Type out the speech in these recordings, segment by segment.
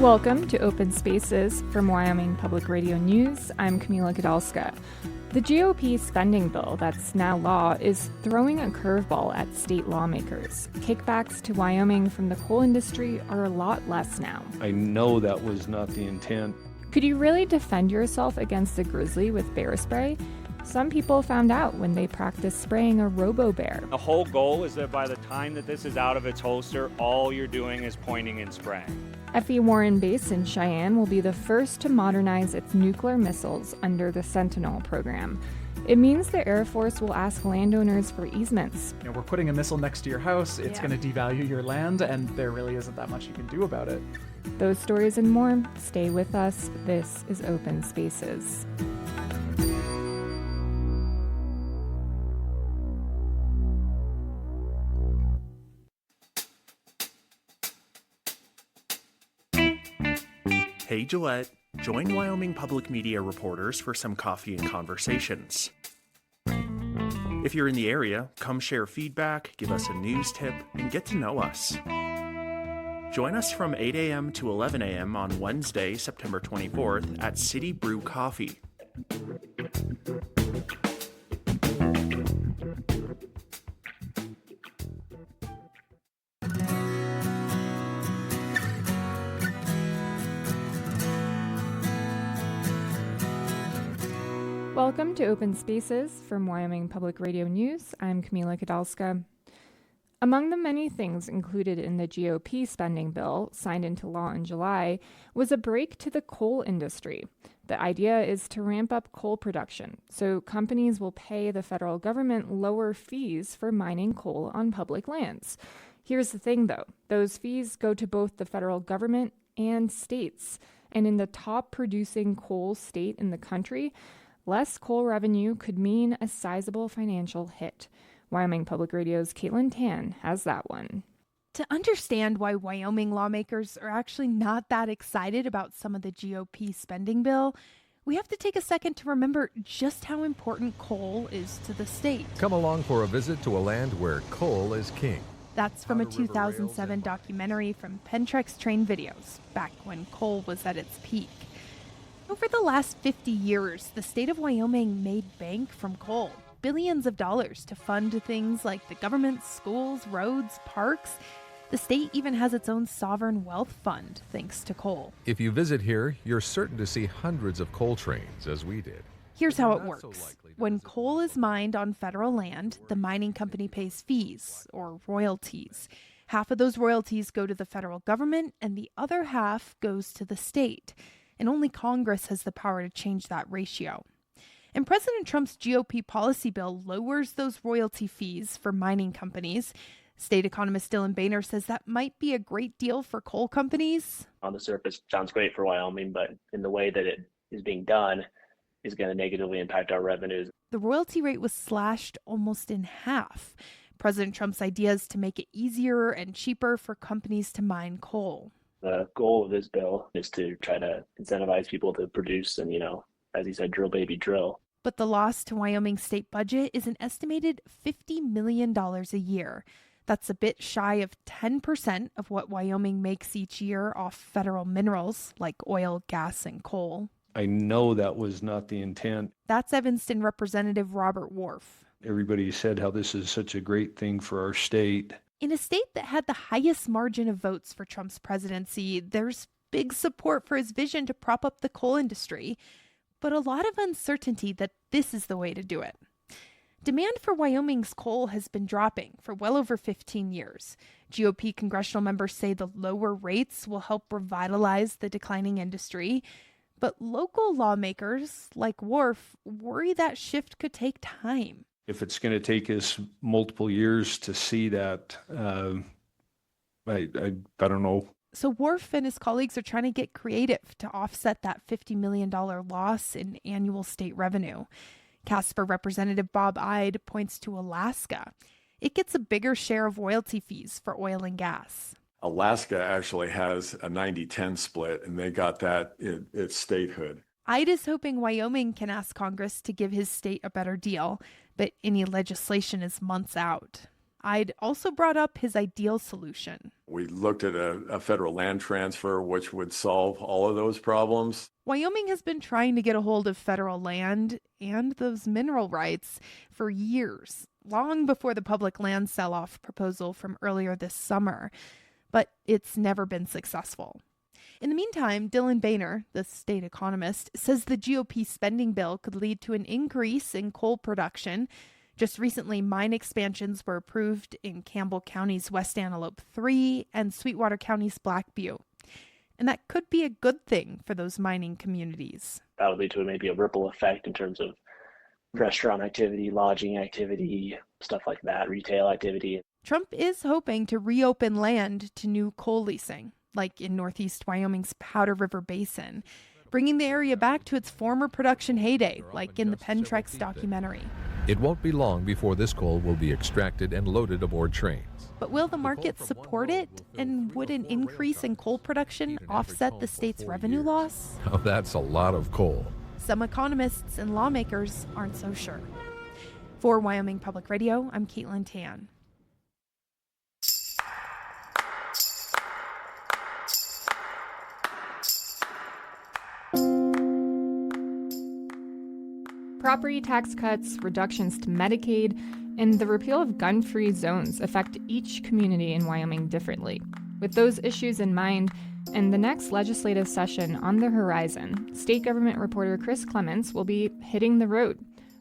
Welcome to Open Spaces from Wyoming Public Radio News. I'm Camila Gadalska. The GOP spending bill that's now law is throwing a curveball at state lawmakers. Kickbacks to Wyoming from the coal industry are a lot less now. I know that was not the intent. Could you really defend yourself against the grizzly with bear spray? Some people found out when they practiced spraying a robo bear. The whole goal is that by the time that this is out of its holster, all you're doing is pointing and spraying. F.E. Warren Base in Cheyenne will be the first to modernize its nuclear missiles under the Sentinel program. It means the Air Force will ask landowners for easements. We're putting a missile next to your house, it's going to devalue your land, and there really isn't that much you can do about it. Those stories and more, stay with us. This is Open Spaces. Hey Gillette, join Wyoming Public Media reporters for some coffee and conversations. If you're in the area, come share feedback, give us a news tip, and get to know us. Join us from 8 a.m. to 11 a.m. on Wednesday, September 24th at City Brew Coffee. Welcome to Open Spaces from Wyoming Public Radio News. I'm Camila Kadalska. Among the many things included in the GOP spending bill, signed into law in July, was a break to the coal industry. The idea is to ramp up coal production, so companies will pay the federal government lower fees for mining coal on public lands. Here's the thing, though. Those fees go to both the federal government and states. And in the top producing coal state in the country, less coal revenue could mean a sizable financial hit. Wyoming Public Radio's Caitlin Tan has that one. To understand why Wyoming lawmakers are actually not that excited about some of the GOP spending bill, we have to take a second to remember just how important coal is to the state. Come along for a visit to a land where coal is king. That's from a 2007 documentary from Pentrex Train Videos, back when coal was at its peak. Over the last 50 years, the state of Wyoming made bank from coal. Billions of dollars to fund things like the government, schools, roads, parks. The state even has its own sovereign wealth fund, thanks to coal. If you visit here, you're certain to see hundreds of coal trains, as we did. Here's how it works. When coal is mined on federal land, the mining company pays fees, or royalties. Half of those royalties go to the federal government, and the other half goes to the state. And only Congress has the power to change that ratio. And President Trump's GOP policy bill lowers those royalty fees for mining companies. State economist Dylan Boehner says that might be a great deal for coal companies. On the surface, sounds great for Wyoming, but in the way that it is being done is going to negatively impact our revenues. The royalty rate was slashed almost in half. President Trump's idea is to make it easier and cheaper for companies to mine coal. The goal of this bill is to try to incentivize people to produce and, as he said, drill, baby, drill. But the loss to Wyoming's state budget is an estimated $50 million a year. That's a bit shy of 10% of what Wyoming makes each year off federal minerals like oil, gas, and coal. I know that was not the intent. That's Evanston Representative Robert Wharf. Everybody said how this is such a great thing for our state. In a state that had the highest margin of votes for Trump's presidency, there's big support for his vision to prop up the coal industry, but a lot of uncertainty that this is the way to do it. Demand for Wyoming's coal has been dropping for well over 15 years. GOP congressional members say the lower rates will help revitalize the declining industry, but local lawmakers like Wharf worry that shift could take time. If it's going to take us multiple years to see that, I don't know. So Wharf and his colleagues are trying to get creative to offset that $50 million loss in annual state revenue. Casper Representative Bob Ide points to Alaska. It gets a bigger share of royalty fees for oil and gas. Alaska actually has a 90-10 split, and they got that in its statehood. Ide is hoping Wyoming can ask Congress to give his state a better deal, but any legislation is months out. Ide also brought up his ideal solution. We looked at a federal land transfer, which would solve all of those problems. Wyoming has been trying to get a hold of federal land and those mineral rights for years, long before the public land sell-off proposal from earlier this summer. But it's never been successful. In the meantime, Dylan Boehner, the state economist, says the GOP spending bill could lead to an increase in coal production. Just recently, mine expansions were approved in Campbell County's West Antelope 3 and Sweetwater County's Black Butte. And that could be a good thing for those mining communities. That would lead to maybe a ripple effect in terms of restaurant activity, lodging activity, stuff like that, retail activity. Trump is hoping to reopen land to new coal leasing, like in northeast Wyoming's Powder River Basin, bringing the area back to its former production heyday, like in the Pentrex documentary. It won't be long before this coal will be extracted and loaded aboard trains. But will the market support it? And would an increase in coal production offset the state's revenue loss? Now that's a lot of coal. Some economists and lawmakers aren't so sure. For Wyoming Public Radio, I'm Caitlin Tan. Property tax cuts, reductions to Medicaid, and the repeal of gun-free zones affect each community in Wyoming differently. With those issues in mind, and the next legislative session on the horizon, state government reporter Chris Clements will be hitting the road.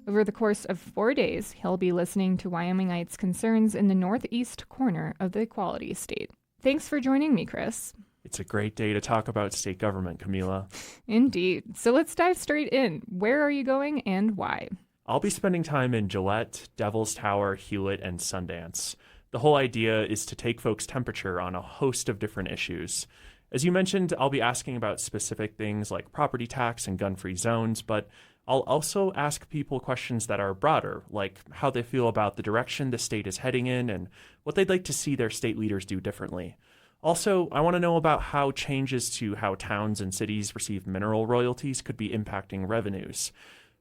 Over the course of 4 days, he'll be listening to Wyomingites' concerns in the northeast corner of the Equality State. Thanks for joining me, Chris. It's a great day to talk about state government, Camila. Indeed. So let's dive straight in. Where are you going and why? I'll be spending time in Gillette, Devil's Tower, Hewlett, and Sundance. The whole idea is to take folks' temperature on a host of different issues. As you mentioned, I'll be asking about specific things like property tax and gun-free zones, but I'll also ask people questions that are broader, like how they feel about the direction the state is heading in and what they'd like to see their state leaders do differently. Also, I want to know about how changes to how towns and cities receive mineral royalties could be impacting revenues.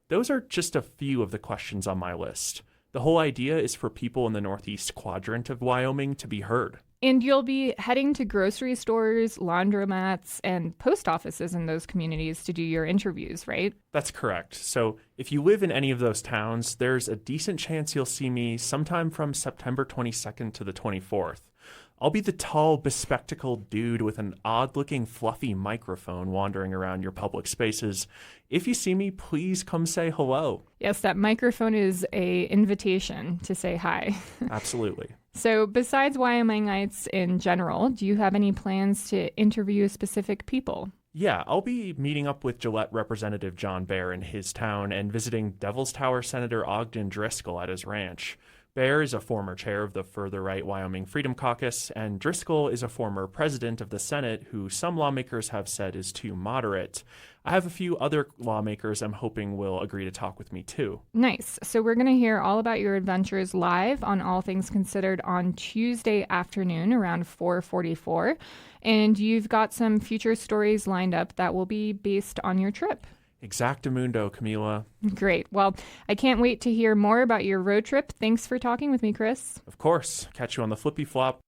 Those are just a few of the questions on my list. The whole idea is for people in the northeast quadrant of Wyoming to be heard. And you'll be heading to grocery stores, laundromats, and post offices in those communities to do your interviews, right? That's correct. So if you live in any of those towns, there's a decent chance you'll see me sometime from September 22nd to the 24th. I'll be the tall, bespectacled dude with an odd-looking, fluffy microphone wandering around your public spaces. If you see me, please come say hello. Yes, that microphone is an invitation to say hi. Absolutely. So besides Wyomingites in general, do you have any plans to interview specific people? Yeah, I'll be meeting up with Gillette Representative John Baer in his town and visiting Devil's Tower Senator Ogden Driscoll at his ranch. Baer is a former chair of the further right Wyoming Freedom Caucus, and Driscoll is a former president of the Senate who some lawmakers have said is too moderate. I have a few other lawmakers I'm hoping will agree to talk with me too. Nice. So we're going to hear all about your adventures live on All Things Considered on Tuesday afternoon around 4:44. And you've got some future stories lined up that will be based on your trip. Exactamundo, Camila. Great. Well, I can't wait to hear more about your road trip. Thanks for talking with me, Chris. Of course. Catch you on the flippy flop.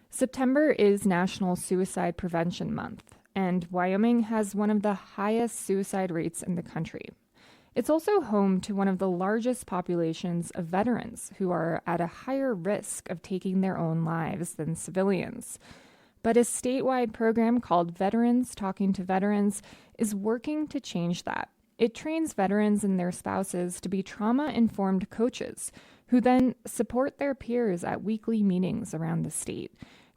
September is National Suicide Prevention Month, and Wyoming has one of the highest suicide rates in the country. It's also home to one of the largest populations of veterans who are at a higher risk of taking their own lives than civilians. But a statewide program called Veterans Talking to Veterans is working to change that. It trains veterans and their spouses to be trauma-informed coaches who then support their peers at weekly meetings around the state.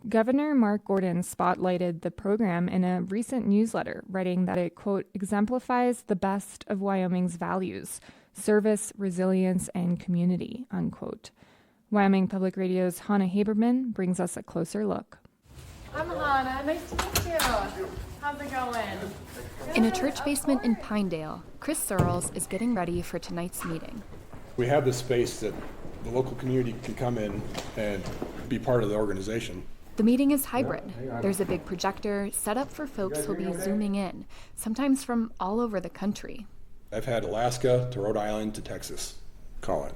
Governor Mark Gordon spotlighted the program in a recent newsletter, writing that it, quote, exemplifies the best of Wyoming's values, service, resilience, and community, unquote. Wyoming Public Radio's Hannah Haberman brings us a closer look. I'm Hannah. Nice to meet you. How's it going? In a church basement in Pinedale, Chris Searles is getting ready for tonight's meeting. We have this space that the local community can come in and be part of the organization. The meeting is hybrid. There's a big projector set up for folks who'll be zooming in, sometimes from all over the country. I've had Alaska to Rhode Island to Texas call in.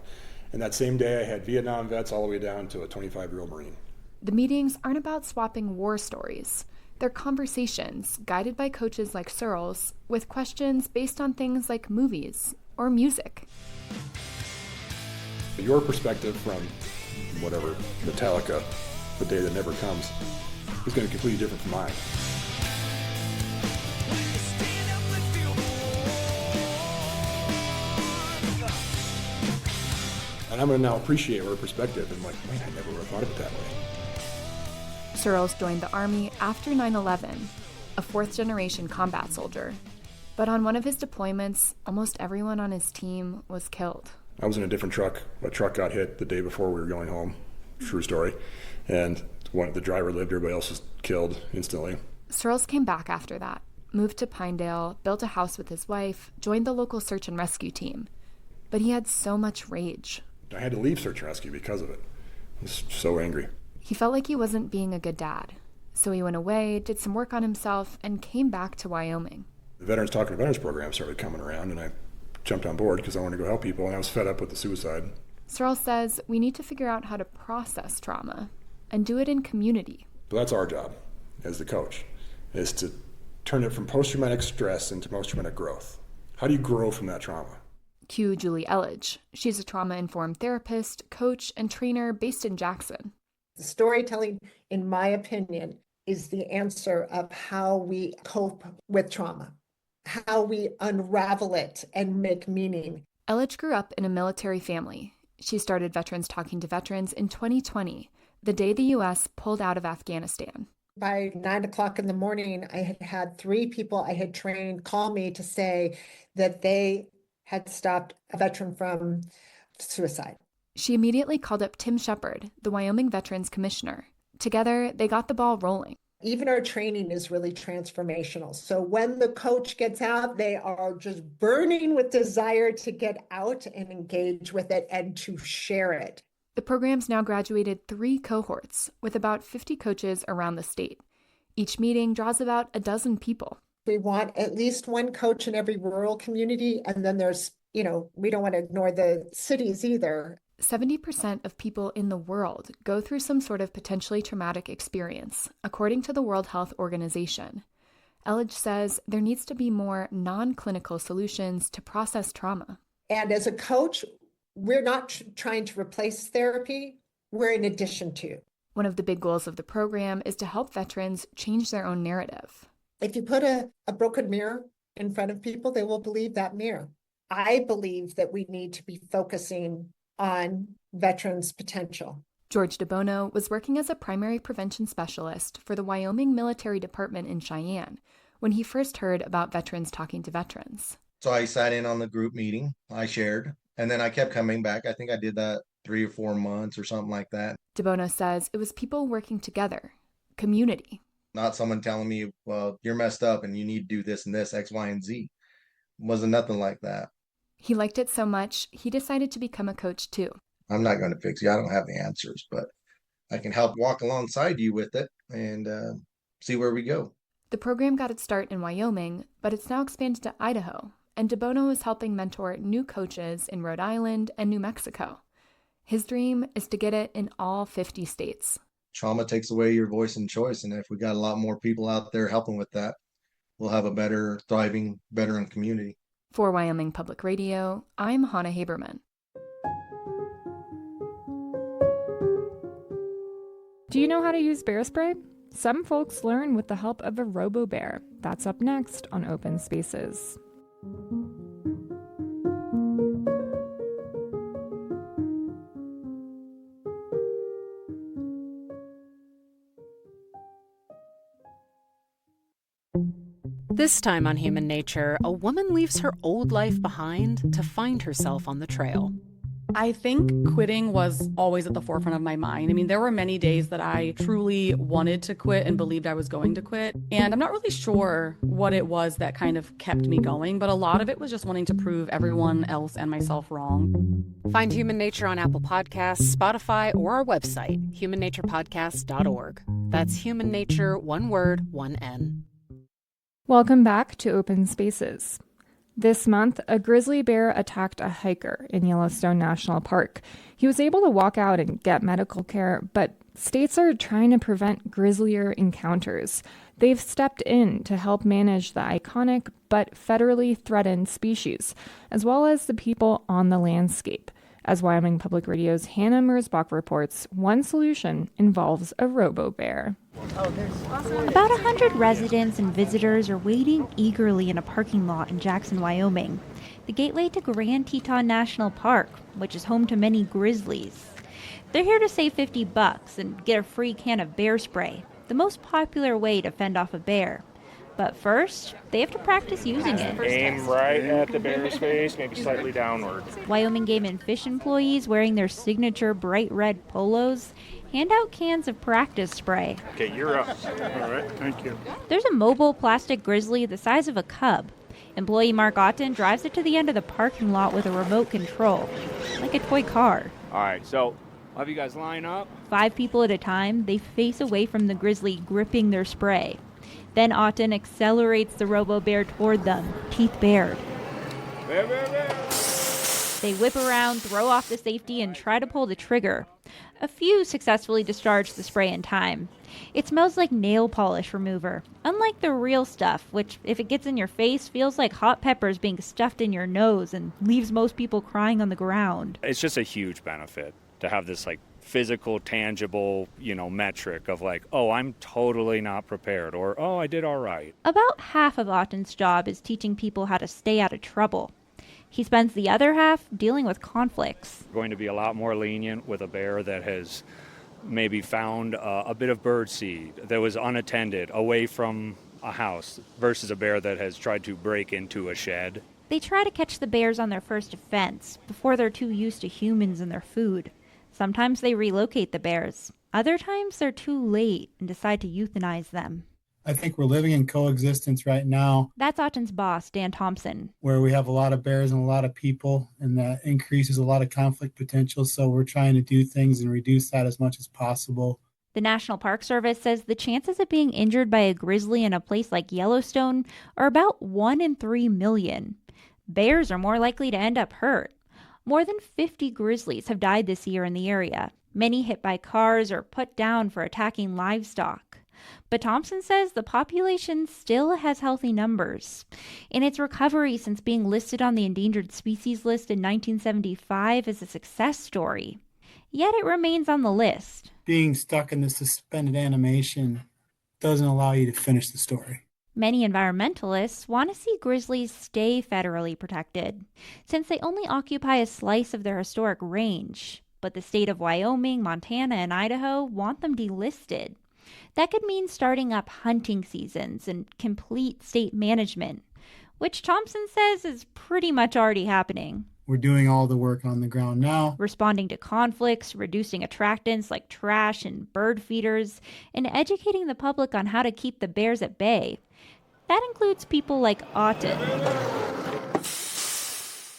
And that same day I had Vietnam vets all the way down to a 25-year-old Marine. The meetings aren't about swapping war stories. They're conversations guided by coaches like Searles with questions based on things like movies or music. Your perspective from whatever, Metallica, The Day That Never Comes, is going to be completely different from mine. And I'm going to now appreciate her perspective and like, wait, I never would have thought of it that way. Searles joined the Army after 9/11, a fourth-generation combat soldier. But on one of his deployments, almost everyone on his team was killed. I was in a different truck. My truck got hit the day before we were going home. True story. And the driver lived, everybody else was killed instantly. Searles came back after that, moved to Pinedale, built a house with his wife, joined the local search and rescue team. But he had so much rage. I had to leave search and rescue because of it. I was so angry. He felt like he wasn't being a good dad. So he went away, did some work on himself, and came back to Wyoming. The Veterans Talking to Veterans program started coming around, and I jumped on board because I wanted to go help people, and I was fed up with the suicide. Searles says we need to figure out how to process trauma and do it in community. But that's our job as the coach, is to turn it from post-traumatic stress into post-traumatic growth. How do you grow from that trauma? Cue Julie Elledge. She's a trauma-informed therapist, coach, and trainer based in Jackson. Storytelling, in my opinion, is the answer of how we cope with trauma, how we unravel it and make meaning. Elledge grew up in a military family. She started Veterans Talking to Veterans in 2020, the day the U.S. pulled out of Afghanistan. By 9 o'clock in the morning, I had had 3 people I had trained call me to say that they had stopped a veteran from suicide. She immediately called up Tim Shepard, the Wyoming Veterans Commissioner. Together, they got the ball rolling. Even our training is really transformational. So when the coach gets out, they are just burning with desire to get out and engage with it and to share it. The program's now graduated 3 cohorts with about 50 coaches around the state. Each meeting draws about a dozen people. We want at least one coach in every rural community. And then there's, we don't want to ignore the cities either. 70% of people in the world go through some sort of potentially traumatic experience, according to the World Health Organization. Elledge says there needs to be more non-clinical solutions to process trauma. And as a coach, we're not trying to replace therapy, we're in addition to. One of the big goals of the program is to help veterans change their own narrative. If you put a broken mirror in front of people, they will believe that mirror. I believe that we need to be focusing on veterans' potential. George DeBono was working as a primary prevention specialist for the Wyoming Military Department in Cheyenne when he first heard about Veterans Talking to Veterans. So I sat in on the group meeting, I shared, and then I kept coming back. I think I did that 3 or 4 months or something like that. DeBono says it was people working together, community. Not someone telling me, well, you're messed up and you need to do this and this, X, Y, and Z. It wasn't nothing like that. He liked it so much, he decided to become a coach too. I'm not going to fix you. I don't have the answers, but I can help walk alongside you with it and see where we go. The program got its start in Wyoming, but it's now expanded to Idaho, and DeBono is helping mentor new coaches in Rhode Island and New Mexico. His dream is to get it in all 50 states. Trauma takes away your voice and choice, and if we got a lot more people out there helping with that, we'll have a better, thriving veteran community. For Wyoming Public Radio, I'm Hannah Haberman. Do you know how to use bear spray? Some folks learn with the help of a robo bear. That's up next on Open Spaces. This time on Human Nature, a woman leaves her old life behind to find herself on the trail. I think quitting was always at the forefront of my mind. I mean, there were many days that I truly wanted to quit and believed I was going to quit. And I'm not really sure what it was that kind of kept me going, but a lot of it was just wanting to prove everyone else and myself wrong. Find Human Nature on Apple Podcasts, Spotify, or our website, humannaturepodcast.org. That's Human Nature, one word, one N. Welcome back to Open Spaces. This month, a grizzly bear attacked a hiker in Yellowstone National Park. He was able to walk out and get medical care, but states are trying to prevent grislier encounters. They've stepped in to help manage the iconic but federally threatened species, as well as the people on the landscape. As Wyoming Public Radio's Hannah Merzbach reports, one solution involves a robo bear. About 100 residents and visitors are waiting eagerly in a parking lot in Jackson, Wyoming, the gateway to Grand Teton National Park, which is home to many grizzlies. They're here to save $50 and get a free can of bear spray, the most popular way to fend off a bear. But first, they have to practice using it. Aim right at the bear's face, maybe slightly downward. Wyoming Game and Fish employees wearing their signature bright red polos hand out cans of practice spray. Okay, you're up. All right, thank you. There's a mobile plastic grizzly the size of a cub. Employee Mark Otten drives it to the end of the parking lot with a remote control, like a toy car. All right, so I'll have you guys line up. 5 people at a time, they face away from the grizzly, gripping their spray. Then Otten accelerates the robo-bear toward them, teeth bared. Bear, bear, bear. They whip around, throw off the safety, and try to pull the trigger. A few successfully discharge the spray in time. It smells like nail polish remover, unlike the real stuff, which, if it gets in your face, feels like hot peppers being stuffed in your nose and leaves most people crying on the ground. It's just a huge benefit to have this physical, tangible, metric of oh, I'm totally not prepared, or oh, I did all right. About half of Otten's job is teaching people how to stay out of trouble. He spends the other half dealing with conflicts. Going to be a lot more lenient with a bear that has maybe found a bit of bird seed that was unattended away from a house versus a bear that has tried to break into a shed. They try to catch the bears on their first offense before they're too used to humans and their food. Sometimes they relocate the bears. Other times they're too late and decide to euthanize them. I think we're living in coexistence right now. That's Otten's boss, Dan Thompson. Where we have a lot of bears and a lot of people, and that increases a lot of conflict potential. So we're trying to do things and reduce that as much as possible. The National Park Service says the chances of being injured by a grizzly in a place like Yellowstone are about 1 in 3 million. Bears are more likely to end up hurt. More than 50 grizzlies have died this year in the area, many hit by cars or put down for attacking livestock. But Thompson says the population still has healthy numbers. In its recovery since being listed on the endangered species list in 1975 is a success story. Yet it remains on the list. Being stuck in the suspended animation doesn't allow you to finish the story. Many environmentalists want to see grizzlies stay federally protected, since they only occupy a slice of their historic range. But the state of Wyoming, Montana, and Idaho want them delisted. That could mean starting up hunting seasons and complete state management, which Thompson says is pretty much already happening. We're doing all the work on the ground now. Responding to conflicts, reducing attractants like trash and bird feeders, and educating the public on how to keep the bears at bay. That includes people like Otten.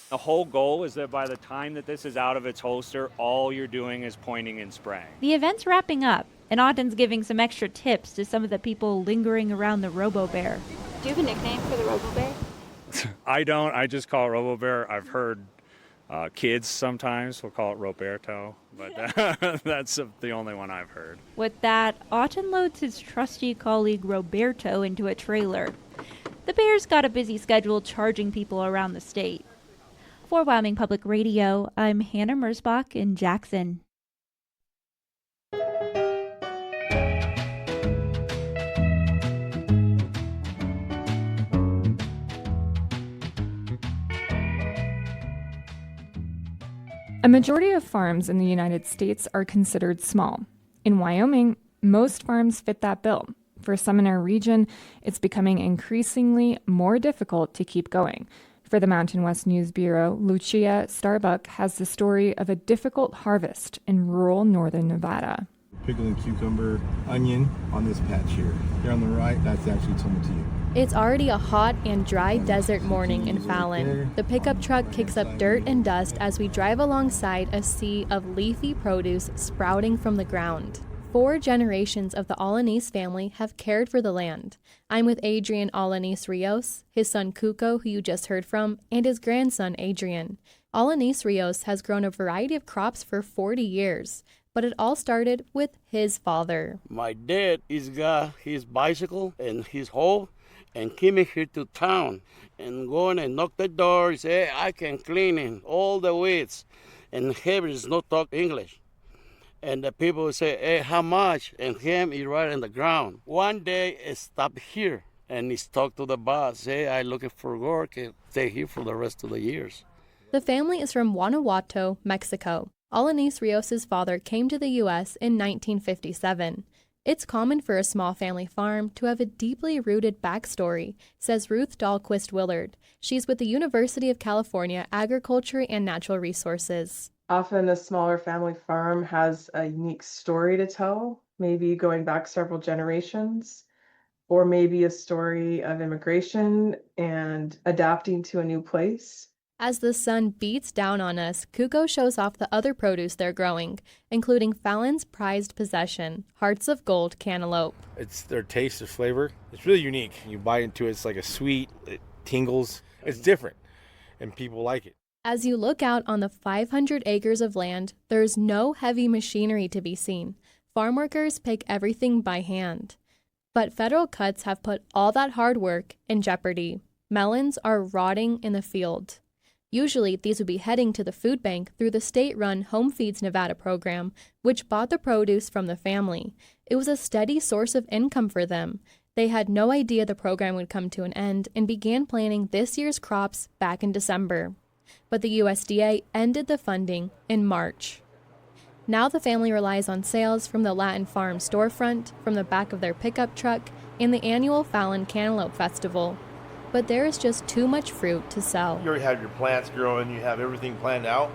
The whole goal is that by the time that this is out of its holster, all you're doing is pointing and spraying. The event's wrapping up, and Otten's giving some extra tips to some of the people lingering around the robo-bear. Do you have a nickname for the robo-bear? I don't. I just call it robo-bear. I've heard kids sometimes will call it Roberto, but that's the only one I've heard. With that, Otten loads his trusty colleague Roberto into a trailer. The bear's got a busy schedule charging people around the state. For Wyoming Public Radio, I'm Hannah Merzbach in Jackson. A majority of farms in the United States are considered small. In Wyoming, most farms fit that bill. For some in our region, it's becoming increasingly more difficult to keep going. For the Mountain West News Bureau, Lucia Starbuck has the story of a difficult harvest in rural northern Nevada. Pickling cucumber, onion on this patch here. Here on the right, that's actually tomatillo. It's already a hot and dry desert morning in Fallon. The pickup truck kicks up dirt and dust as we drive alongside a sea of leafy produce sprouting from the ground. 4 generations of the Alaniz family have cared for the land. I'm with Adrian Alaniz Rios, his son Cuco, who you just heard from, and his grandson Adrian. Alaniz Rios has grown a variety of crops for 40 years. But it all started with his father. My dad is got his bicycle and his hoe and came here to town and go in and knock the door and say, I can clean it, all the weeds. And him is not talk English. And the people say, hey, how much? And him is right on the ground. One day he stopped here and he talked to the boss, say, I'm looking for work and stay here for the rest of the years. The family is from Guanajuato, Mexico. Alanis Rios' father came to the U.S. in 1957. It's common for a small family farm to have a deeply rooted backstory, says Ruth Dahlquist Willard. She's with the University of California Agriculture and Natural Resources. Often a smaller family farm has a unique story to tell, maybe going back several generations, or maybe a story of immigration and adapting to a new place. As the sun beats down on us, Kuko shows off the other produce they're growing, including Fallon's prized possession, Hearts of Gold cantaloupe. It's their taste, their flavor. It's really unique. You bite into it, it's like a sweet, it tingles. It's different, and people like it. As you look out on the 500 acres of land, there's no heavy machinery to be seen. Farm workers pick everything by hand. But federal cuts have put all that hard work in jeopardy. Melons are rotting in the field. Usually, these would be heading to the food bank through the state-run Home Feeds Nevada program, which bought the produce from the family. It was a steady source of income for them. They had no idea the program would come to an end and began planning this year's crops back in December. But the USDA ended the funding in March. Now the family relies on sales from the Latin Farm storefront, from the back of their pickup truck, and the annual Fallon Cantaloupe Festival. But there is just too much fruit to sell. You already have your plants growing, you have everything planned out.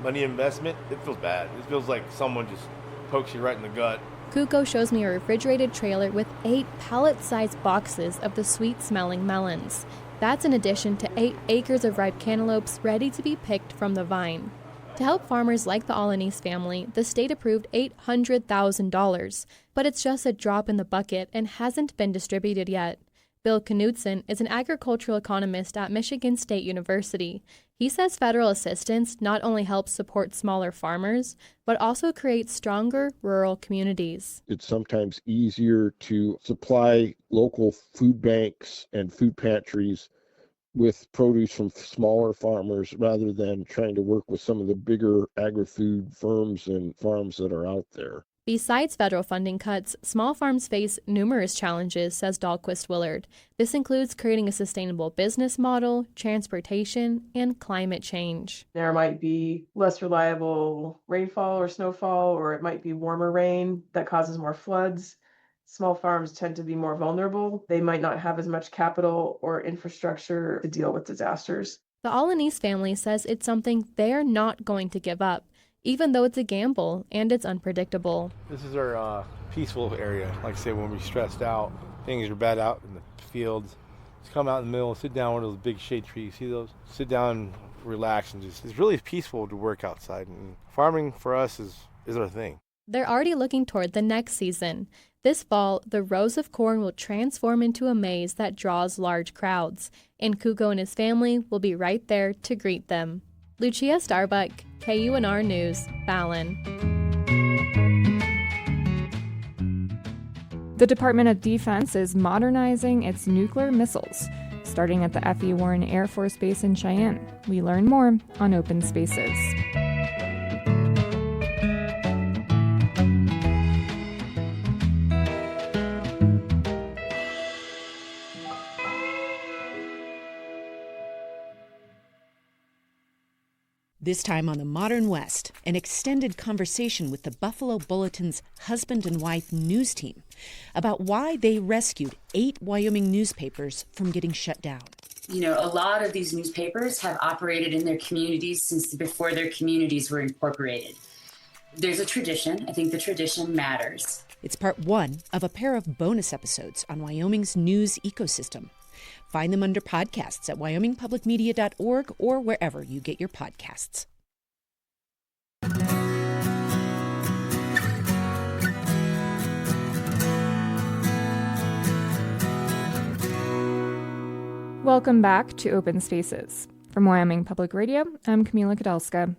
Money investment, it feels bad. It feels like someone just pokes you right in the gut. Kuko shows me a refrigerated trailer with 8 pallet-sized boxes of the sweet-smelling melons. That's in addition to 8 acres of ripe cantaloupes ready to be picked from the vine. To help farmers like the Alanis family, the state approved $800,000, but it's just a drop in the bucket and hasn't been distributed yet. Bill Knudsen is an agricultural economist at Michigan State University. He says federal assistance not only helps support smaller farmers, but also creates stronger rural communities. It's sometimes easier to supply local food banks and food pantries with produce from smaller farmers rather than trying to work with some of the bigger agri-food firms and farms that are out there. Besides federal funding cuts, small farms face numerous challenges, says Dahlquist Willard. This includes creating a sustainable business model, transportation, and climate change. There might be less reliable rainfall or snowfall, or it might be warmer rain that causes more floods. Small farms tend to be more vulnerable. They might not have as much capital or infrastructure to deal with disasters. The Alanis family says it's something they're not going to give up, even though it's a gamble and it's unpredictable. This is our peaceful area. Like I say, when we're stressed out, things are bad out in the fields. Just come out in the middle, sit down under those big shade trees. See those? Sit down, relax, and just, it's really peaceful to work outside. And farming for us is our thing. They're already looking toward the next season. This fall, the rows of corn will transform into a maze that draws large crowds, and Kuko and his family will be right there to greet them. Lucia Starbuck, KUNR News, Fallon. The Department of Defense is modernizing its nuclear missiles, starting at the F.E. Warren Air Force Base in Cheyenne. We learn more on Open Spaces. This time on the Modern West, an extended conversation with the Buffalo Bulletin's husband and wife news team about why they rescued 8 Wyoming newspapers from getting shut down. You know, a lot of these newspapers have operated in their communities since before their communities were incorporated. There's a tradition. I think the tradition matters. It's part 1 of a pair of bonus episodes on Wyoming's news ecosystem. Find them under podcasts at wyomingpublicmedia.org or wherever you get your podcasts. Welcome back to Open Spaces. From Wyoming Public Radio, I'm Camila Kadalska.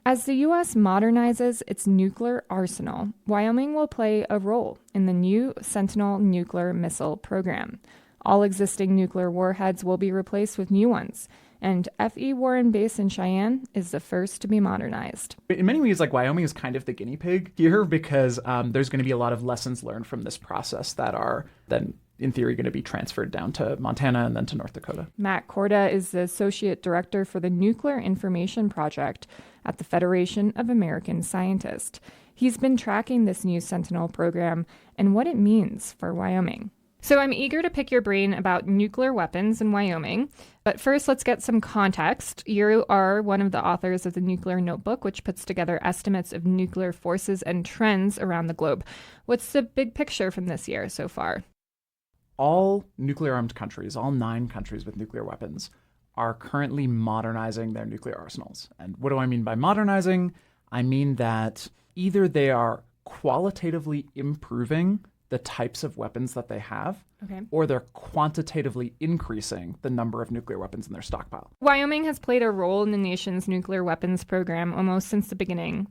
As the U.S. modernizes its nuclear arsenal, Wyoming will play a role in the new Sentinel nuclear missile program. All existing nuclear warheads will be replaced with new ones, and F.E. Warren Base in Cheyenne is the first to be modernized. In many ways, like, Wyoming is kind of the guinea pig here because there's going to be a lot of lessons learned from this process that are then, in theory, going to be transferred down to Montana and then to North Dakota. Matt Korda is the Associate Director for the Nuclear Information Project at the Federation of American Scientists. He's been tracking this new Sentinel program and what it means for Wyoming. So I'm eager to pick your brain about nuclear weapons in Wyoming. But first, let's get some context. You are one of the authors of the Nuclear Notebook, which puts together estimates of nuclear forces and trends around the globe. What's the big picture from this year so far? All nuclear-armed countries, all 9 countries with nuclear weapons, are currently modernizing their nuclear arsenals. And what do I mean by modernizing? I mean that either they are qualitatively improving the types of weapons that they have, or they're quantitatively increasing the number of nuclear weapons in their stockpile. Wyoming has played a role in the nation's nuclear weapons program almost since the beginning.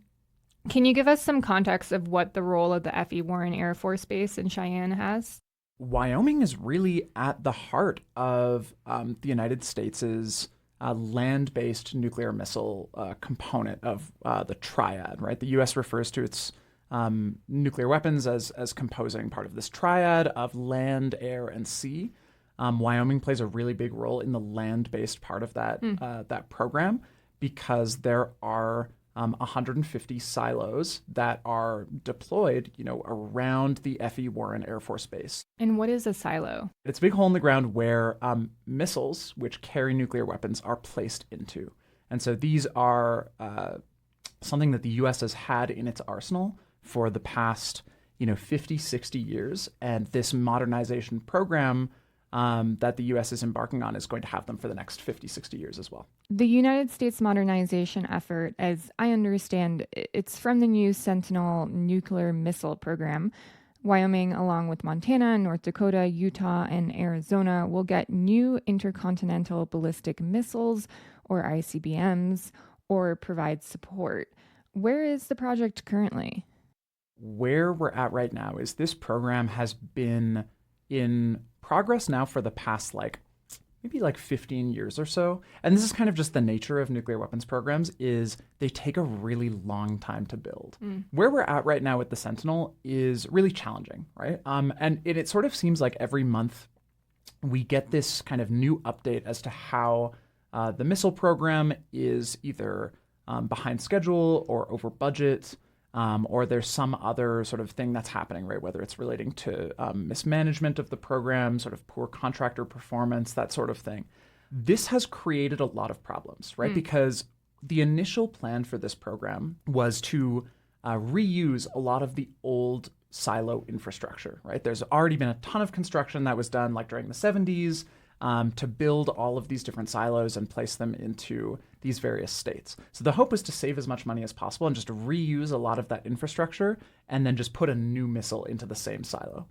Can you give us some context of what the role of the F.E. Warren Air Force Base in Cheyenne has? Wyoming is really at the heart of the United States' land-based nuclear missile component of the triad, right? The U.S. refers to its nuclear weapons as composing part of this triad of land, air, and sea. Wyoming plays a really big role in the land-based part of that program because there are 150 silos that are deployed, around the F.E. Warren Air Force Base. And what is a silo? It's a big hole in the ground where missiles, which carry nuclear weapons, are placed into. And so these are something that the U.S. has had in its arsenal for the past, 50, 60 years. And this modernization program that the U.S. is embarking on is going to have them for the next 50, 60 years as well. The United States modernization effort, as I understand, it's from the new Sentinel nuclear missile program. Wyoming, along with Montana, North Dakota, Utah, and Arizona, will get new intercontinental ballistic missiles, or ICBMs, or provide support. Where is the project currently? Where we're at right now is this program has been in progress now for the past maybe 15 years or so. And this is kind of just the nature of nuclear weapons programs is they take a really long time to build. Where we're at right now with the Sentinel is really challenging, right? And it sort of seems like every month we get this kind of new update as to how the missile program is either behind schedule or over budget, or there's some other sort of thing that's happening, right? Whether it's relating to mismanagement of the program, sort of poor contractor performance, that sort of thing. This has created a lot of problems, right? Because the initial plan for this program was to reuse a lot of the old silo infrastructure, right? There's already been a ton of construction that was done during the 70s to build all of these different silos and place them into these various states. So the hope was to save as much money as possible and just reuse a lot of that infrastructure and then just put a new missile into the same silo.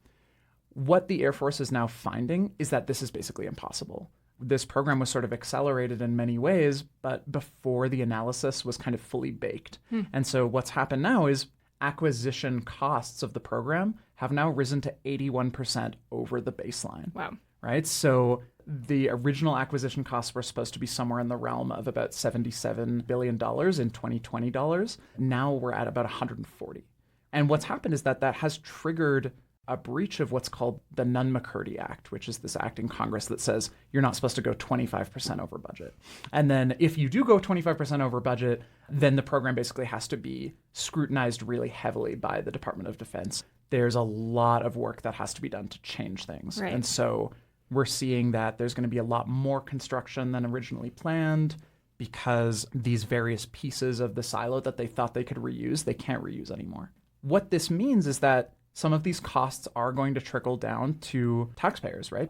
What the Air Force is now finding is that this is basically impossible. This program was sort of accelerated in many ways, but before the analysis was kind of fully baked. And so what's happened now is acquisition costs of the program have now risen to 81% over the baseline. Wow. Right? So the original acquisition costs were supposed to be somewhere in the realm of about $77 billion in 2020 dollars. Now we're at about 140. And what's happened is that has triggered a breach of what's called the Nunn-McCurdy Act, which is this act in Congress that says you're not supposed to go 25% over budget. And then if you do go 25% over budget, then the program basically has to be scrutinized really heavily by the Department of Defense. There's a lot of work that has to be done to change things. Right. And so we're seeing that there's going to be a lot more construction than originally planned because these various pieces of the silo that they thought they could reuse, they can't reuse anymore. What this means is that some of these costs are going to trickle down to taxpayers, right?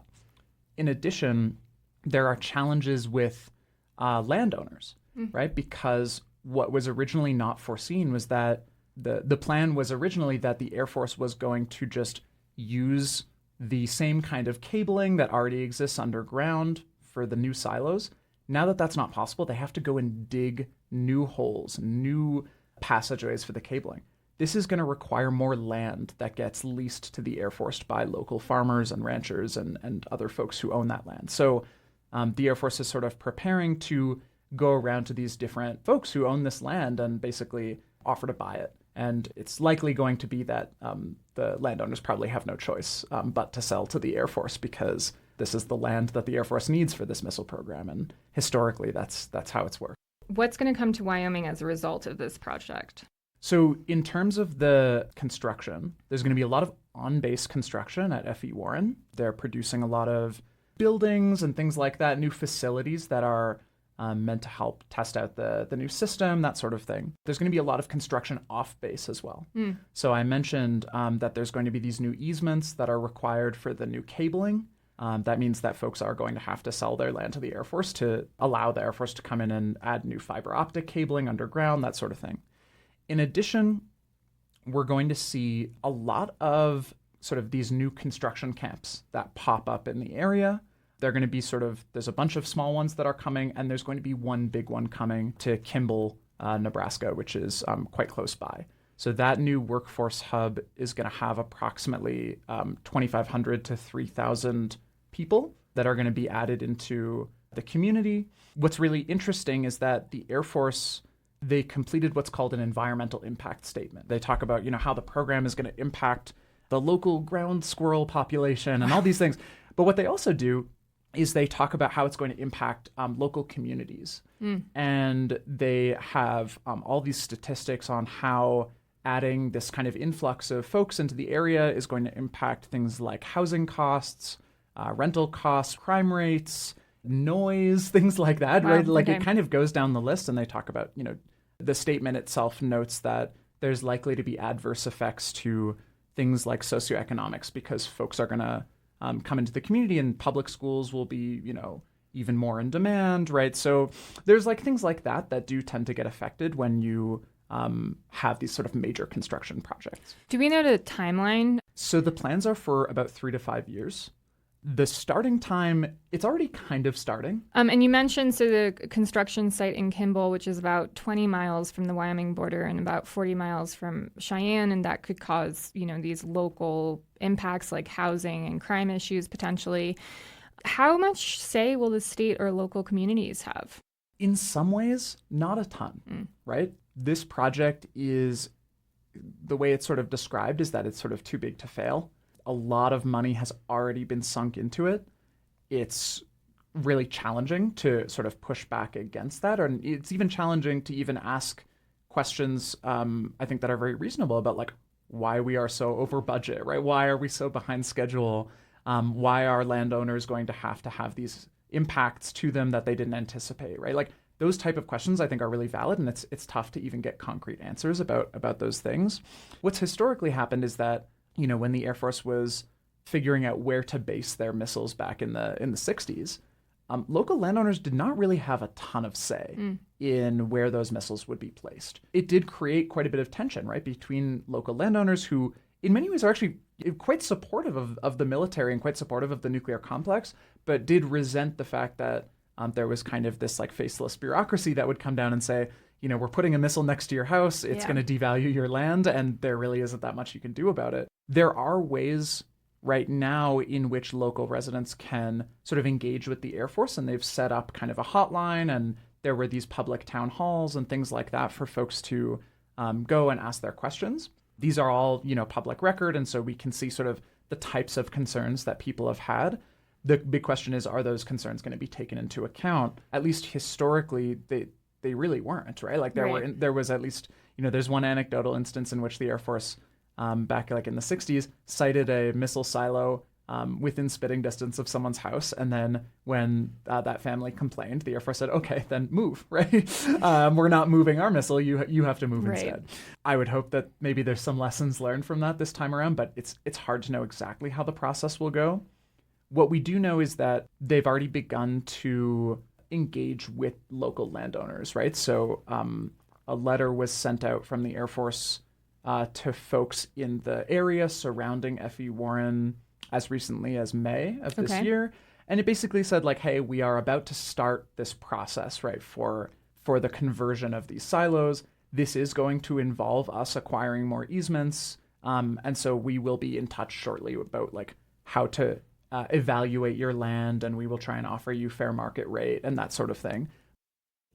In addition, there are challenges with landowners, right? Because what was originally not foreseen was that the plan was originally that the Air Force was going to just use the same kind of cabling that already exists underground for the new silos, Now that that's not possible, they have to go and dig new holes, new passageways for the cabling. This is going to require more land that gets leased to the Air Force by local farmers and ranchers and other folks who own that land. So the Air Force is sort of preparing to go around to these different folks who own this land and basically offer to buy it. And it's likely going to be that the landowners probably have no choice but to sell to the Air Force, because this is the land that the Air Force needs for this missile program. And historically, that's how it's worked. What's going to come to Wyoming as a result of this project? So in terms of the construction, there's going to be a lot of on-base construction at F.E. Warren. They're producing a lot of buildings and things like that, new facilities that are meant to help test out the new system, that sort of thing. There's going to be a lot of construction off base as well. So I mentioned that there's going to be these new easements that are required for the new cabling. That means that folks are going to have to sell their land to the Air Force to allow the Air Force to come in and add new fiber optic cabling underground, that sort of thing. In addition, we're going to see a lot of sort of these new construction camps that pop up in the area. They're going to be there's a bunch of small ones that are coming, and there's going to be one big one coming to Kimball, Nebraska, which is quite close by. So that new workforce hub is going to have approximately 2,500 to 3,000 people that are going to be added into the community. What's really interesting is that the Air Force, they completed what's called an environmental impact statement. They talk about, how the program is going to impact the local ground squirrel population and all these things. But what they also do is they talk about how it's going to impact local communities. And they have all these statistics on how adding this kind of influx of folks into the area is going to impact things like housing costs, rental costs, crime rates, noise, things like that, right? Like it kind of goes down the list, and they talk about, the statement itself notes that there's likely to be adverse effects to things like socioeconomics because folks are going to come into the community and public schools will be, even more in demand, right? So there's things like that do tend to get affected when you have these sort of major construction projects. Do we know the timeline? So the plans are for about 3 to 5 years. The starting time, it's already kind of starting. And you mentioned the construction site in Kimball, which is about 20 miles from the Wyoming border and about 40 miles from Cheyenne, and that could cause, these local impacts like housing and crime issues potentially. How much say will the state or local communities have? In some ways, not a ton, right? This project is, the way it's sort of described is that it's sort of too big to fail. A lot of money has already been sunk into it. It's really challenging to sort of push back against that. Or it's even challenging to even ask questions, I think, that are very reasonable about why we are so over budget, right? Why are we so behind schedule? Why are landowners going to have these impacts to them that they didn't anticipate, right? Those type of questions I think are really valid, and it's tough to even get concrete answers about those things. What's historically happened is that, when the Air Force was figuring out where to base their missiles back in the 60s, local landowners did not really have a ton of say in where those missiles would be placed. It did create quite a bit of tension, right, between local landowners who, in many ways, are actually quite supportive of the military and quite supportive of the nuclear complex, but did resent the fact that there was kind of this faceless bureaucracy that would come down and say, we're putting a missile next to your house, it's going to devalue your land, and there really isn't that much you can do about it. There are ways right now in which local residents can sort of engage with the Air Force, and they've set up kind of a hotline, and there were these public town halls and things like that for folks to go and ask their questions. These are all, public record, and so we can see sort of the types of concerns that people have had. The big question is, are those concerns going to be taken into account? At least historically, they really weren't, right? There was at least, there's one anecdotal instance in which the Air Force back in the 60s cited a missile silo within spitting distance of someone's house. And then when that family complained, the Air Force said, okay, then move, right? We're not moving our missile. You have to move instead. I would hope that maybe there's some lessons learned from that this time around, but it's hard to know exactly how the process will go. What we do know is that they've already begun to engage with local landowners, right? So a letter was sent out from the Air Force to folks in the area surrounding F.E. Warren as recently as May of this year. And it basically said like, hey, we are about to start this process, right, for the conversion of these silos. This is going to involve us acquiring more easements. And so we will be in touch shortly about like how to evaluate your land, and we will try and offer you fair market rate and that sort of thing.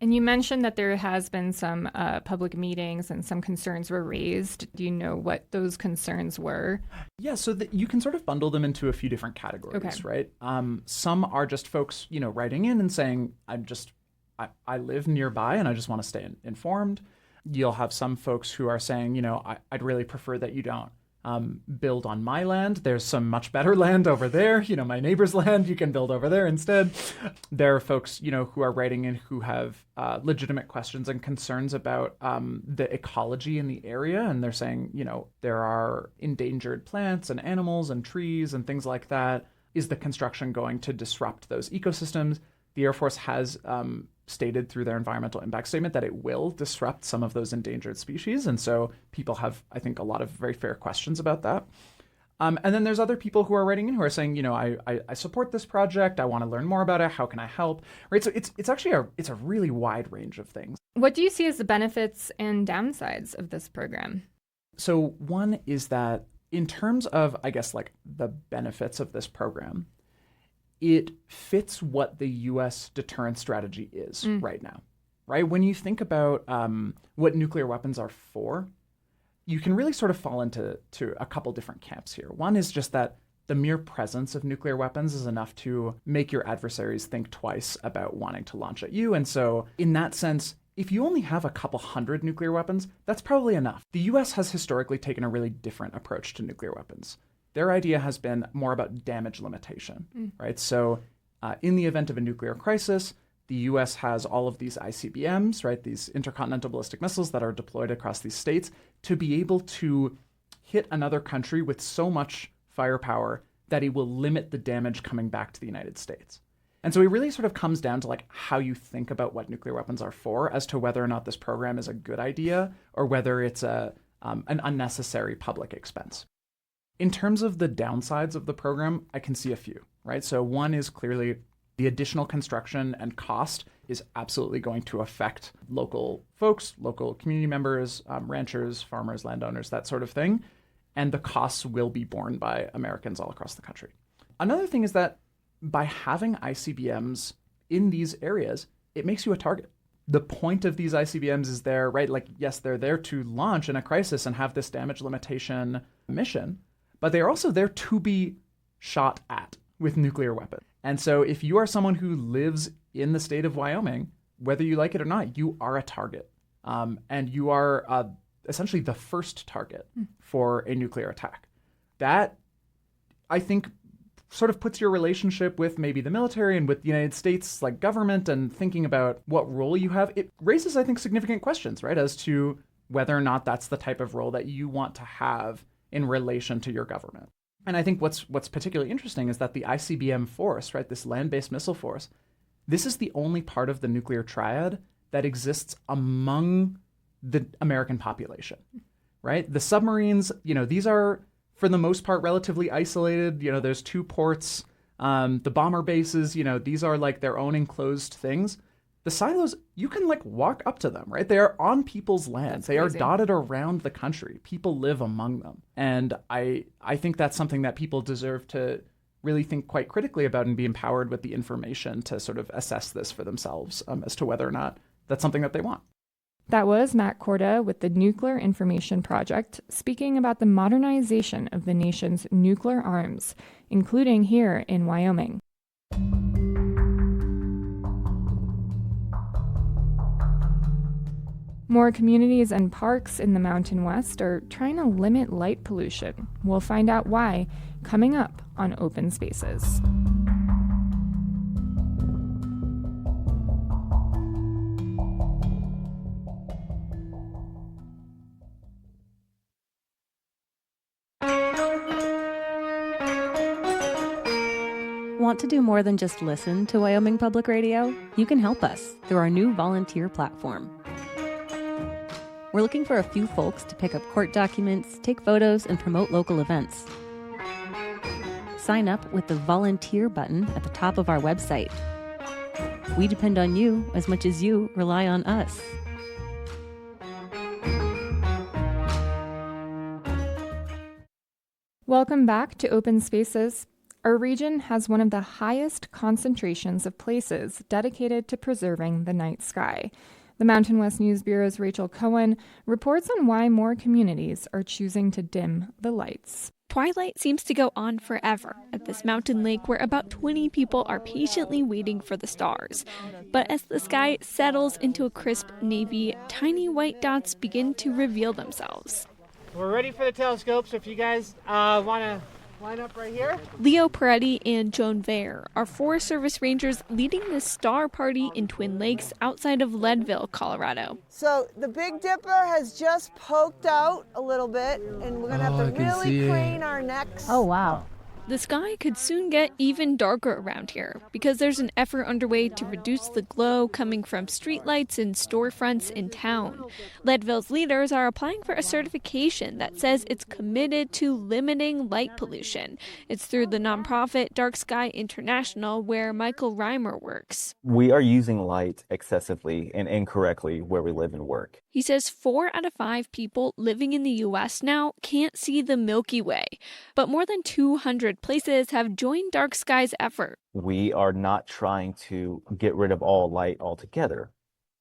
And you mentioned that there has been some public meetings and some concerns were raised. Do you know what those concerns were? Yeah, so you can sort of bundle them into a few different categories, right? Some are just folks, writing in and saying, I live nearby and I just want to stay informed. You'll have some folks who are saying, I'd really prefer that you don't build on my land. There's some much better land over there, my neighbor's land, you can build over there instead. There are folks, who are writing in who have legitimate questions and concerns about the ecology in the area. And they're saying, there are endangered plants and animals and trees and things like that. Is the construction going to disrupt those ecosystems? The Air Force has stated through their environmental impact statement that it will disrupt some of those endangered species. And so people have, I think, a lot of very fair questions about that. And then there's other people who are writing in who are saying, I support this project. I want to learn more about it. How can I help? Right. So it's actually a really wide range of things. What do you see as the benefits and downsides of this program? So one is that in terms of, I guess, like the benefits of this program, it fits what the U.S. deterrent strategy is right now, right? When you think about what nuclear weapons are for, you can really sort of fall into a couple different camps here. One is just that the mere presence of nuclear weapons is enough to make your adversaries think twice about wanting to launch at you. And so in that sense, if you only have a couple hundred nuclear weapons, that's probably enough. The U.S. has historically taken a really different approach to nuclear weapons. Their idea has been more about damage limitation, right? So in the event of a nuclear crisis, the U.S. has all of these ICBMs, right? These intercontinental ballistic missiles that are deployed across these states to be able to hit another country with so much firepower that it will limit the damage coming back to the United States. And so it really sort of comes down to like how you think about what nuclear weapons are for as to whether or not this program is a good idea or whether it's an unnecessary public expense. In terms of the downsides of the program, I can see a few, right? So one is clearly the additional construction and cost is absolutely going to affect local folks, local community members, ranchers, farmers, landowners, that sort of thing. And the costs will be borne by Americans all across the country. Another thing is that by having ICBMs in these areas, it makes you a target. The point of these ICBMs is there, right? Like, yes, they're there to launch in a crisis and have this damage limitation mission, but they are also there to be shot at with nuclear weapons. And so if you are someone who lives in the state of Wyoming, whether you like it or not, you are a target. And you are essentially the first target for a nuclear attack. That, I think, sort of puts your relationship with maybe the military and with the United States like government and thinking about what role you have. It raises, I think, significant questions, right, as to whether or not that's the type of role that you want to have in relation to your government. And I think what's particularly interesting is that the ICBM force, right, this land-based missile force, this is the only part of the nuclear triad that exists among the American population, right? The submarines, these are, for the most part, relatively isolated. There's 2 ports. The bomber bases, these are like their own enclosed things. The silos, you can like walk up to them, right? They are on people's lands. They are dotted around the country. People live among them. And I think that's something that people deserve to really think quite critically about and be empowered with the information to sort of assess this for themselves as to whether or not that's something that they want. That was Matt Korda with the Nuclear Information Project, speaking about the modernization of the nation's nuclear arms, including here in Wyoming. More communities and parks in the Mountain West are trying to limit light pollution. We'll find out why coming up on Open Spaces. Want to do more than just listen to Wyoming Public Radio? You can help us through our new volunteer platform. We're looking for a few folks to pick up court documents, take photos, and promote local events. sign up with the volunteer button at the top of our website. We depend on you as much as you rely on us. Welcome back to Open Spaces. Our region has one of the highest concentrations of places dedicated to preserving the night sky. The Mountain West News Bureau's Rachel Cohen reports on why more communities are choosing to dim the lights. Twilight seems to go on forever at this mountain lake where about 20 people are patiently waiting for the stars. But as the sky settles into a crisp navy, tiny white dots begin to reveal themselves. We're ready for the telescope, so if you guys want to line up right here. Leo Peretti and Joan Vare are Forest Service rangers leading this star party in Twin Lakes outside of Leadville, Colorado. So the Big Dipper has just poked out a little bit, and we're going to have to really crane our necks. Oh, wow. The sky could soon get even darker around here because there's an effort underway to reduce the glow coming from streetlights and storefronts in town. Leadville's leaders are applying for a certification that says it's committed to limiting light pollution. It's through the nonprofit Dark Sky International, where Michael Reimer works. We are using light excessively and incorrectly where we live and work. He says 4 out of 5 people living in the U.S. now can't see the Milky Way, but more than 200 places have joined Dark Sky's effort. We are not trying to get rid of all light altogether.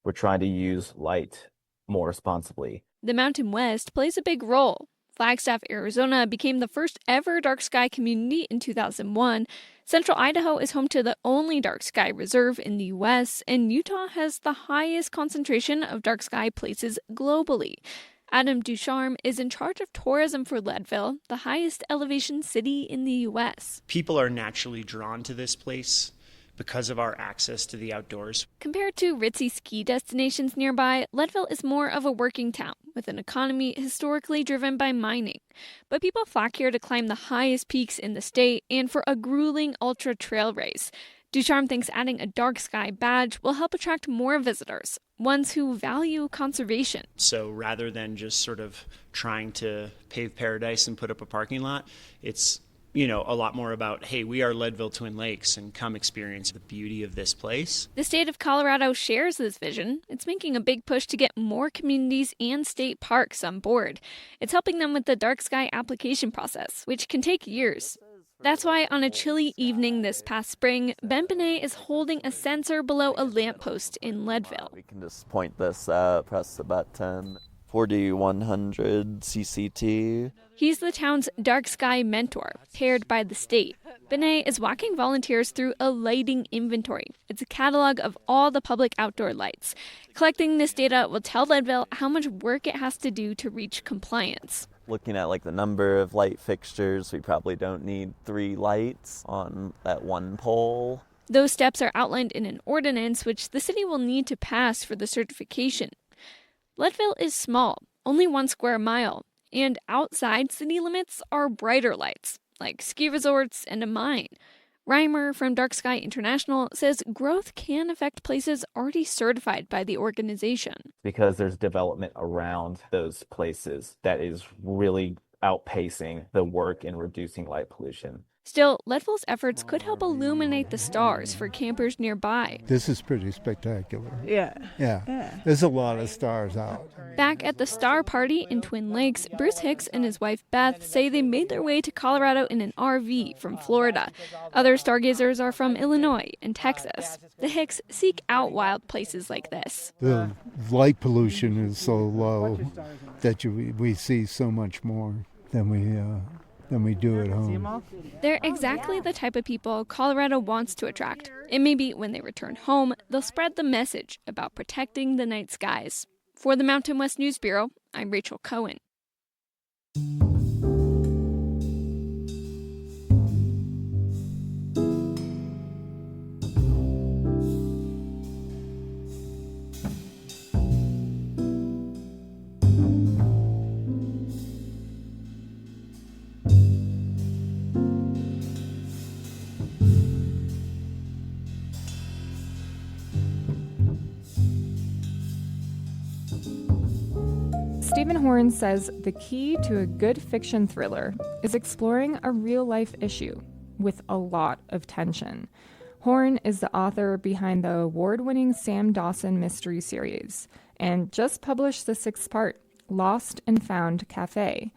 We're trying to use light more responsibly. The Mountain West plays a big role. Flagstaff, Arizona became the first ever dark sky community in 2001. Central Idaho is home to the only dark sky reserve in the U.S., and Utah has the highest concentration of dark sky places globally. Adam Ducharme is in charge of tourism for Leadville, the highest elevation city in the U.S. People are naturally drawn to this place because of our access to the outdoors. Compared to ritzy ski destinations nearby, Leadville is more of a working town with an economy historically driven by mining. But people flock here to climb the highest peaks in the state and for a grueling ultra trail race. Ducharme thinks adding a dark sky badge will help attract more visitors, ones who value conservation. So rather than just sort of trying to pave paradise and put up a parking lot, it's a lot more about, hey, we are Leadville Twin Lakes and come experience the beauty of this place. The state of Colorado shares this vision. It's making a big push to get more communities and state parks on board. It's helping them with the dark sky application process, which can take years. That's why on a chilly evening this past spring, Ben Benet is holding a sensor below a lamppost in Leadville. We can just point this up, press the button. 4100 CCT. He's the town's dark sky mentor, paired by the state. Benet is walking volunteers through a lighting inventory. It's a catalog of all the public outdoor lights. Collecting this data will tell Leadville how much work it has to do to reach compliance. Looking at the number of light fixtures, we probably don't need 3 lights on that one pole. Those steps are outlined in an ordinance which the city will need to pass for the certification. Leadville is small, only 1 square mile, and outside city limits are brighter lights, like ski resorts and a mine. Reimer from Dark Sky International says growth can affect places already certified by the organization. Because there's development around those places that is really outpacing the work in reducing light pollution. Still, Leadville's efforts could help illuminate the stars for campers nearby. This is pretty spectacular. Yeah. There's a lot of stars out. Back at the Star Party in Twin Lakes, Bruce Hicks and his wife Beth say they made their way to Colorado in an RV from Florida. Other stargazers are from Illinois and Texas. The Hicks seek out wild places like this. The light pollution is so low that we see so much more than we do at home. They're exactly the type of people Colorado wants to attract. And maybe when they return home, they'll spread the message about protecting the night skies. For the Mountain West News Bureau, I'm Rachel Cohen. Stephen Horn says the key to a good fiction thriller is exploring a real-life issue. with a lot of tension. Horn is the author behind the award-winning Sam Dawson mystery series and just published the 6th part, Lost and Found Cafe.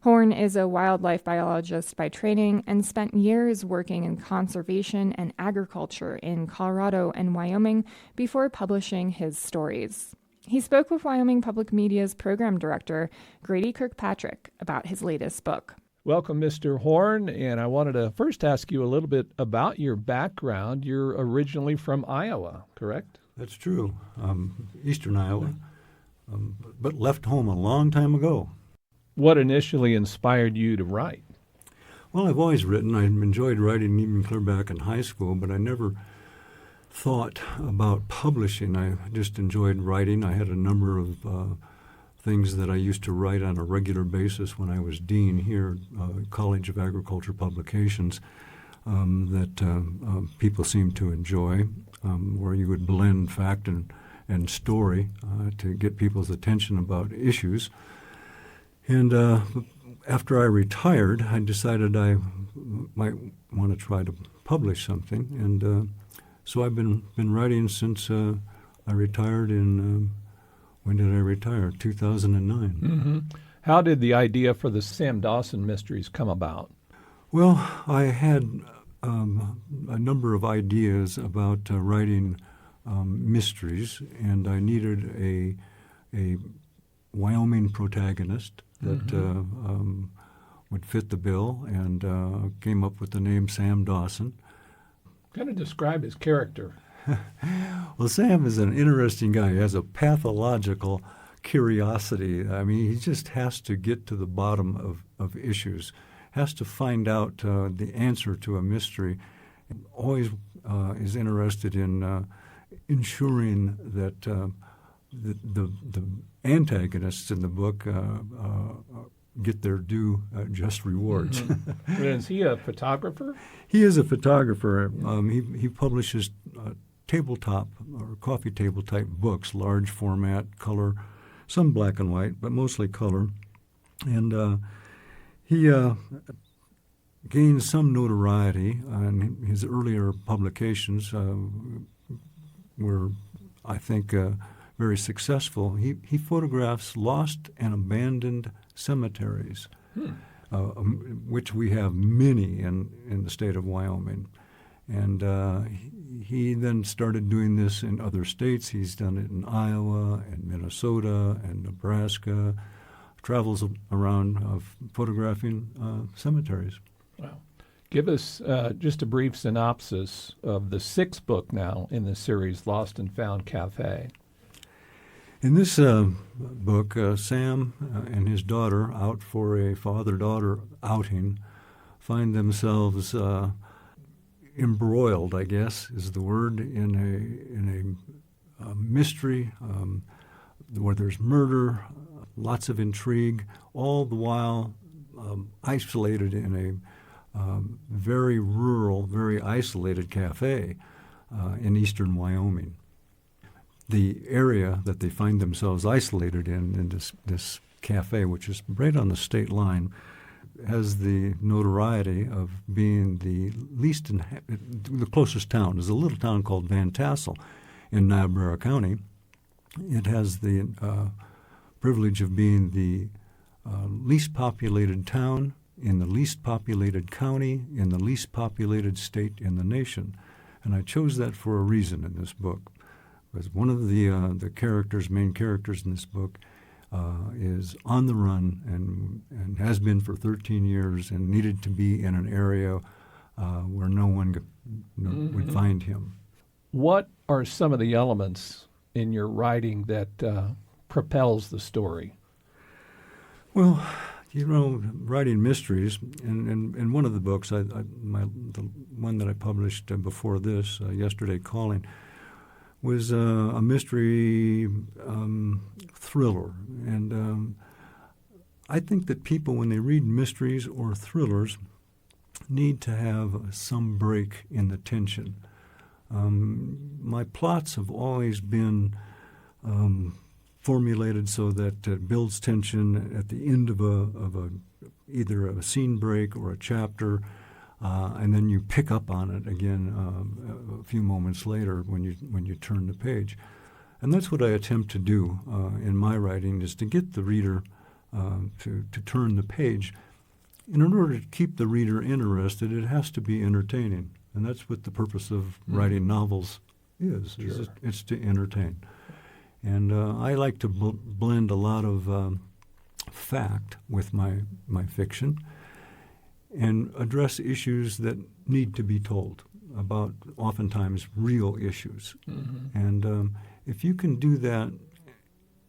Horn is a wildlife biologist by training and spent years working in conservation and agriculture in Colorado and Wyoming before publishing his stories. He spoke with Wyoming Public Media's program director, Grady Kirkpatrick, about his latest book. Welcome, Mr. Horn, and I wanted to first ask you a little bit about your background. You're originally from Iowa, correct? That's true. Eastern Iowa, but left home a long time ago. What initially inspired you to write? Well, I've always written. I enjoyed writing even clear back in high school, but I never thought about publishing. I just enjoyed writing. I had a number of things that I used to write on a regular basis when I was dean here at College of Agriculture Publications that people seemed to enjoy, where you would blend fact and story to get people's attention about issues. And after I retired, I decided I might want to try to publish something. And so I've been writing since I retired in, when did I retire? 2009. Mm-hmm. How did the idea for the Sam Dawson mysteries come about? Well, I had a number of ideas about writing mysteries, and I needed a Wyoming protagonist that would fit the bill, and came up with the name Sam Dawson. Kind of describe his character. Well, Sam is an interesting guy. He has a pathological curiosity. I mean, he just has to get to the bottom of issues, has to find out the answer to a mystery. Always is interested in ensuring that the antagonists in the book get their due just rewards. Mm-hmm. Is he a photographer? He is a photographer. He publishes tabletop or coffee table type books, large format, color, some black and white, but mostly color. And he gained some notoriety, and his earlier publications were, I think, very successful. He photographs lost and abandoned cemeteries, which we have many in the state of Wyoming. And he then started doing this in other states. He's done it in Iowa and Minnesota and Nebraska, travels around photographing cemeteries. Wow. Give us just a brief synopsis of the 6th book now in the series, Lost and Found Cafe. In this book, Sam and his daughter, out for a father-daughter outing, find themselves embroiled, I guess is the word, in a mystery where there's murder, lots of intrigue, all the while isolated in a very rural, very isolated cafe in eastern Wyoming. The area that they find themselves isolated in this cafe, which is right on the state line, has the notoriety of being the the closest town is a little town called Van Tassel in Niobrara County. It has the privilege of being the least populated town in the least populated county in the least populated state in the nation. And I chose that for a reason in this book, because one of the main characters in this book is on the run and has been for 13 years and needed to be in an area where no one would find him. What are some of the elements in your writing that propels the story? Well, writing mysteries, and one of the books, the one that I published before this, Yesterday Calling, was a mystery thriller. And I think that people, when they read mysteries or thrillers, need to have some break in the tension. My plots have always been formulated so that it builds tension at the end of either a scene break or a chapter. and then you pick up on it again a few moments later when you turn the page. And that's what I attempt to do in my writing, is to get the reader to turn the page. In order to keep the reader interested, it has to be entertaining. And that's what the purpose of writing novels is. Sure. It's to entertain. And I like to blend a lot of fact with my fiction and address issues that need to be told about, oftentimes, real issues. Mm-hmm. And if you can do that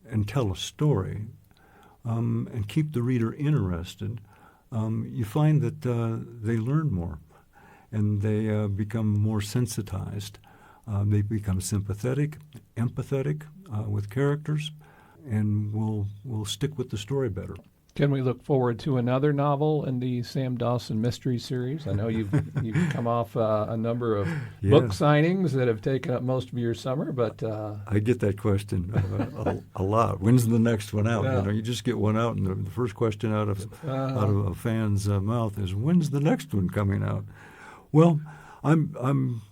and tell a story and keep the reader interested, you find that they learn more and they become more sensitized. They become sympathetic, empathetic with characters, and will stick with the story better. Can we look forward to another novel in the Sam Dawson Mystery Series? I know you've come off a number of book signings that have taken up most of your summer, but I get that question a lot. When's the next one out? Yeah. You just get one out, and the first question out of a fan's mouth is, "When's the next one coming out?" Well, I'm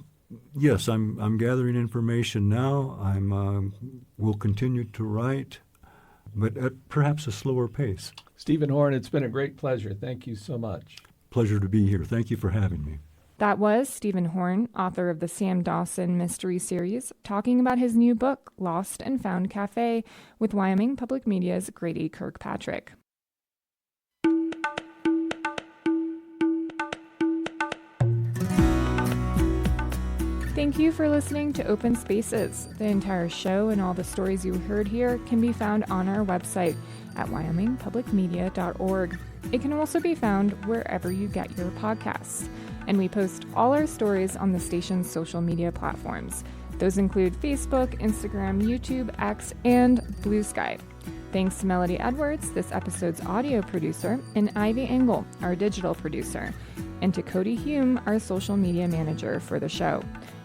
gathering information now. Will continue to write, but at perhaps a slower pace. Stephen Horn, it's been a great pleasure. Thank you so much. Pleasure to be here. Thank you for having me. That was Stephen Horn, author of the Sam Dawson Mystery Series, talking about his new book, Lost and Found Cafe, with Wyoming Public Media's Grady Kirkpatrick. Thank you for listening to Open Spaces. The entire show and all the stories you heard here can be found on our website at wyomingpublicmedia.org. It can also be found wherever you get your podcasts. And we post all our stories on the station's social media platforms. Those include Facebook, Instagram, YouTube, X, and Blue Sky. Thanks to Melody Edwards, this episode's audio producer, and Ivy Engel, our digital producer, and to Cody Hume, our social media manager for the show.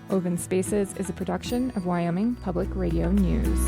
Open Spaces is a production of Wyoming Public Radio News.